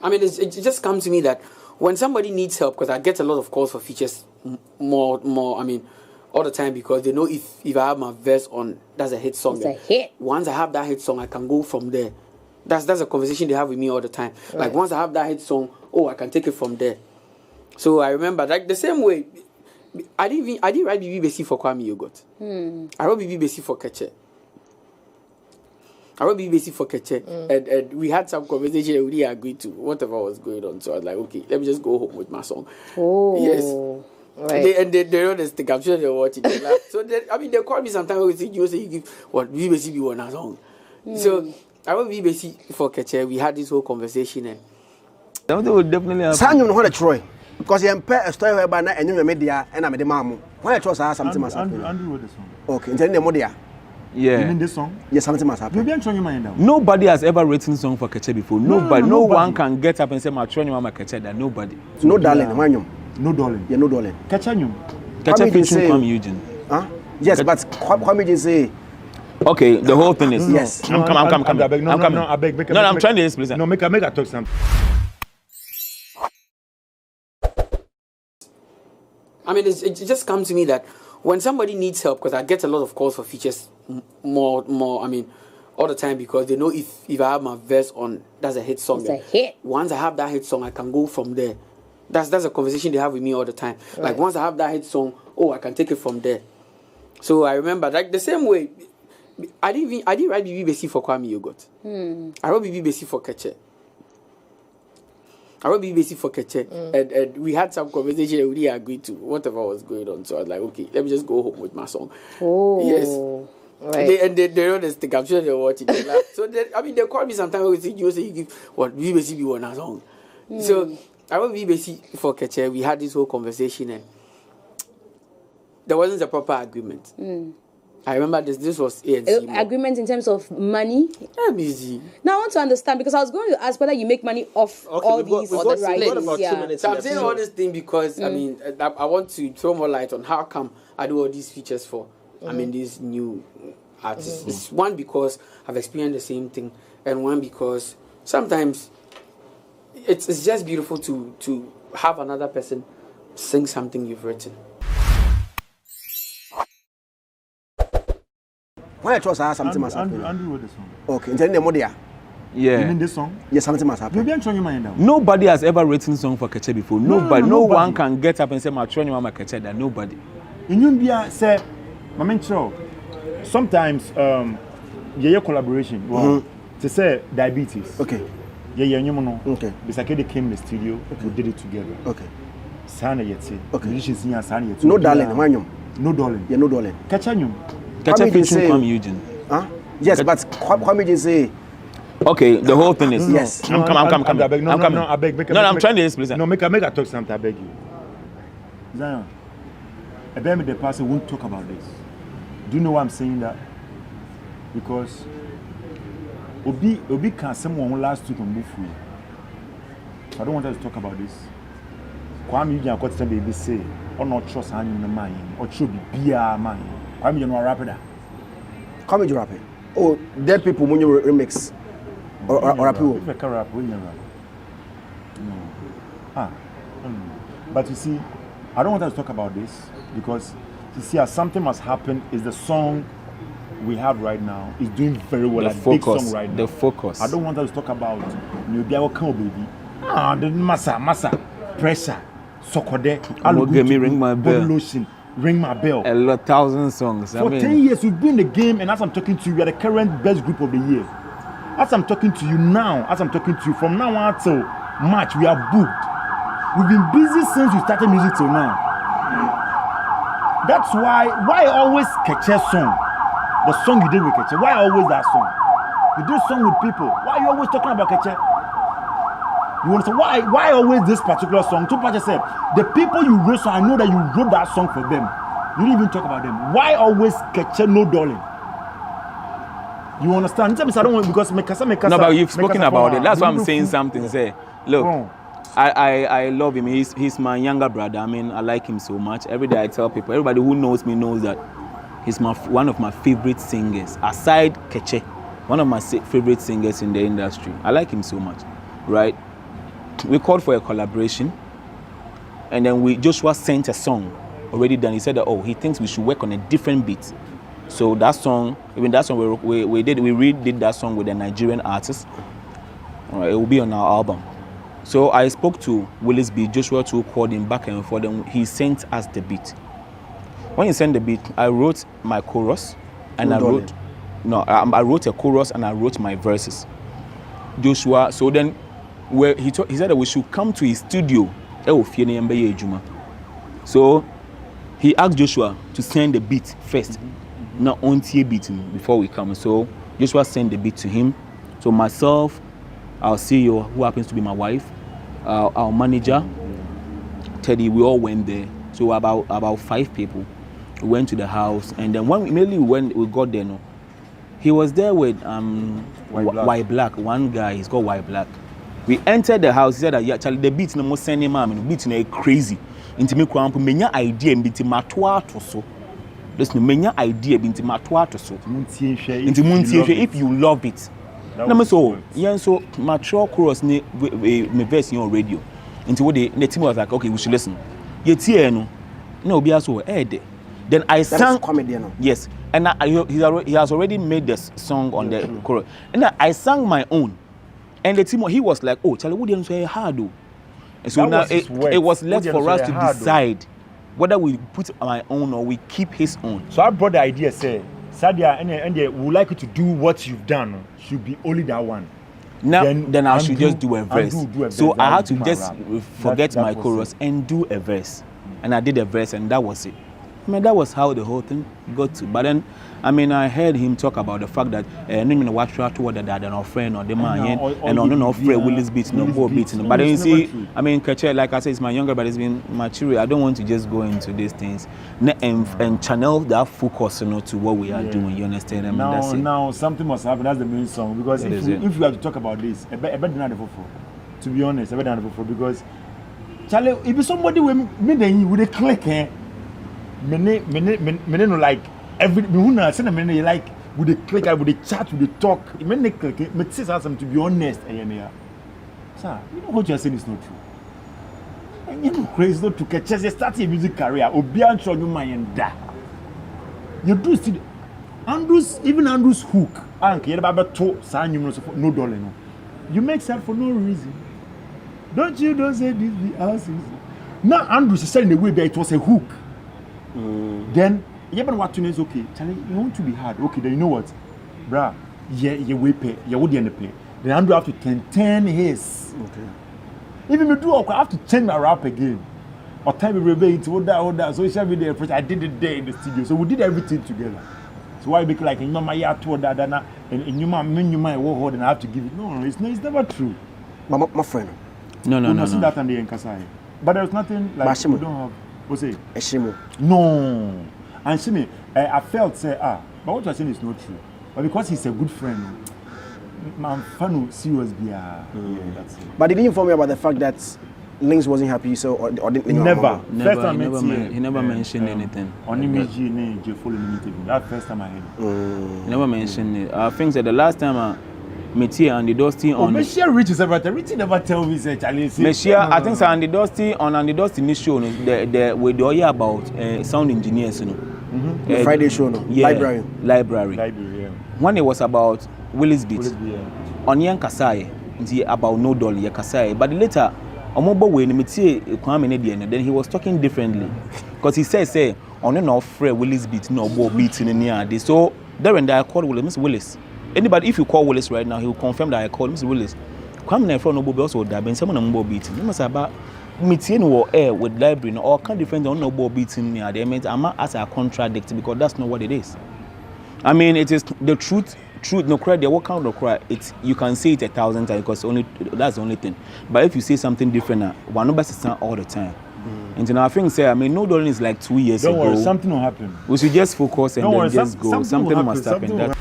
I mean, it just comes to me that when somebody needs help, because I get a lot of calls for features more, I mean, all the time, because they know if I have my verse on, that's a hit song. It's a hit. Once I have that hit song, I can go from there. That's a conversation they have with me all the time. Right. Like, once I have that hit song, I can take it from there. So I remember, like, the same way, I didn't write BB for Kuame Eugene. I wrote BB for Keche. And we had some conversation and we agreed to whatever was going on. So I was like, okay, let me just go home with my song. Oh, yes. Right. They know the stick. I'm sure they're watching. So they call me sometimes. You say you give what BBC be one song. So I wrote BBC for Keche. We had this whole conversation and they would definitely have. Sanyo no Troy because you a story whereby na enyu media and I'm the mamu. Why trust something must happen. Andrew wrote the song. Okay, then the media. Yeah. You mean this song? Yes, something must happen. Nobody has ever written song for Keche before. Nobody. No one can get up and say, "My training mama Keche." That nobody. No darling, Manyum. No darling. Yeah, no darling. Keche featuring Kuame Eugene. Huh? Yes, but Kuame Eugene say. Okay, the whole thing is. Yes. I'm coming. No, I beg. No, I'm trying to explain. No, make a talk something. I mean, it just comes to me that when somebody needs help, because I get a lot of calls for features more, I mean, all the time, because they know if I have my verse on, that's a hit song. It's a hit. Once I have that hit song, I can go from there. That's a conversation they have with me all the time. Right. Like, once I have that hit song, I can take it from there. So I remember, like, the same way, I didn't write BB for Kuame Eugene. I wrote BB for Keche. And we had some conversation and we agreed to whatever was going on. So I was like, okay, let me just go home with my song. Oh, yes. Right. They know the stick. I'm sure they're watching. So they call me sometimes and say, you give what BBC be one song. So I wrote BBC for Keche. We had this whole conversation and there wasn't a proper agreement. I remember this was ANC. Agreement in terms of money? Yeah, easy. Now I want to understand, because I was going to ask whether you make money off all these rights. Yeah. So I'm saying all this thing because, I mean, I want to throw more light on how come I do all these features for, I mean, these new artists. It's one, because I've experienced the same thing, and one, because sometimes it's just beautiful to have another person sing something you've written. Why trust something must happen. Andrew wrote the song. Okay, then the media. Yeah. You mean this song? Yes, something must happen. Nobody has ever written song for Keche before. Nobody. No one can get up and say, "My training mama Keche." That nobody. In India, say, sometimes yeah, collaboration. Wow. To say diabetes. Okay. Yeah, you know. Okay. Bisakede came in the studio. We did it together. Okay. Sana yeti. Okay. No darling, Manyum. No darling. Yeah, no darling. Keche featuring Kuame Eugene. Huh? Yes, but Kuame Eugene say. Okay, the whole thing is. Yes. I'm coming. No, I beg. No, I'm trying to explain. No, make a talk something. I beg you. Zion, I bet me the person won't talk about this. Do you know why I'm saying that? Because Obi can someone last week on Bufu. I don't want us to talk about this. Kuame Eugene got to baby say, or not trust any in the mind, or should be beer mind. Kuame Eugene rapper. Kuame Eugene rapper. Oh, dead people when you remix. Or rap. If I can rap, when you rap. No. But you see, I don't want us to talk about this because you see, as something must happen, is the song we have right now is doing very well. The focus, big song right now. The focus. I don't want us to talk about baby. The massa, pressure, sokode, ring my bell. Lotion, ring my bell. A lot, 1,000 songs. For 10 years, we've been in the game, and as I'm talking to you, we are the current best group of the year. As I'm talking to you now, from now on till March, we are booked. We've been busy since we started music till now. That's why always Keche song? The song you did with Keche, why always that song? You do song with people, why are you always talking about Keche? You want to say, why always this particular song? Two parts said, the people you wrote, so I know that you wrote that song for them. You didn't even talk about them. Why always Keche, no darling? You understand? I don't want because no, but you've spoken about it. That's why I'm saying something. Say, look, I love him. He's my younger brother. I mean, I like him so much. Every day I tell people, everybody who knows me knows that he's one of my favorite singers. Aside Keche, one of my favorite singers in the industry. I like him so much, right? we called for a collaboration, and then Joshua sent a song already done. He said that he thinks we should work on a different beat. So that song, even that song we redid that song with a Nigerian artist. It will be on our album. So I spoke to Willis B. Joshua to call him back and forth, and he sent us the beat. When he sent the beat, I wrote my chorus, and I wrote a chorus and I wrote my verses. Joshua, so then he said that we should come to his studio. So he asked Joshua to send the beat first, not on beat before we come. So Joshua sent the beat to him. So myself, our CEO, who happens to be my wife, our manager, Teddy, we all went there. So about 5 people. We went to the house, and then when we got there, he was there with White Black. One guy, he's called White Black. We entered the house. He said that Charlie, the beat no more sending man, beat no crazy. Into me kwampo menya idea binti matwa to so. This no menya idea binti matwa to so. Into muntie if you love it. Na me so yen so mature chorus me verse on radio. Into what the team was like, okay, we should listen. Ye tie no obi aso then I sang comedian. Yes, and he has already made this song on the chorus. And I sang my own. And the team, he was like, oh, Charlie, what didn't say hard though? And so now it was left for us to decide whether we put my own or we keep his own. So I brought the idea, say, Sadia, and we would like you to do what you've done. Should be only that one. Now, then I should just do a verse. So I had to just forget my chorus and do a verse. And I did a verse, and that was it. I mean, that was how the whole thing got to. But then, I mean, I heard him talk about the fact that no watch toward the dad and our friend or the man and no friend Willis beat no go beating. But then you see, I mean, Keche, like I said, it's my younger, but it's been mature. I don't want to just go into these things and channel that focus, to what we are doing. You understand? I mean, that's it. Now something must happen. That's the main song, because if you have to talk about this, I better not the to be honest, I better not because Charlie, if somebody with a click, me no like every who na say na me like with the click, with the chat, with the talk. Me no click, me say something to be honest. Sir, you know what you're saying is not true. And you know crazy not to catch you start a music career. Obian show you mind da. You do see Andrew's hook. Anke you never to say no dollar no. You make that for no reason. Don't say this the houses. Now Andrew is saying the way that it was a hook. Then what is okay. Charlie, you want to be hard. Okay, then you know what? Bruh, you will pay. You would pay. Then Andrew have to turn his. Okay. Even me do I have to change my rap again. Or time we rebate into all that. So it shall be there. I did it there in the studio. So we did everything together. So why make like my year to that and you might work and I have to give it. No, it's never true. My friend. No. See that on the Nkasai. But there's nothing like we don't have. What's it? Eshimo. No. And see me, I felt say but what you're saying is not true. But because he's a good friend, my fan serious be that's it. But did he inform you about the fact that Links wasn't happy, so or didn't never. First time he never mentioned anything. On image that first time I heard it. He never mentioned it. I think that the last time Metia and the Dusty on. Meshia reaches everything. Richie never tell me say Charlie. Meshia, I think so. And the Dusty the show, the we do hear about sound engineers, The Friday show, no. Yeah, Library. Yeah. When it was about Willis Beat, on Yan Kasai, about no dollar Kasai, but later, Omobo way Metia Kuame Eugene, then he was talking differently, because he says say on and off Fred Willis Beat no ball beating in the so there and I called Willis Willis. Anybody, if you call Willis right now, he will confirm that I called Mr. Willis. Come in front of Bob also that been someone on ball beating. You must have about meeting or air with library or can't defend on no ball beating near the meant I'm not as a contradict because that's not what it is. I mean, it is the truth, no cry, there what kind of cry. It's you can say it 1,000 times because that's the only thing. But if you say something different, one number is all the time. And I think say, I mean, no dollar is like 2 years ago. Don't worry, something will happen. We should just focus and then just go. Something must happen.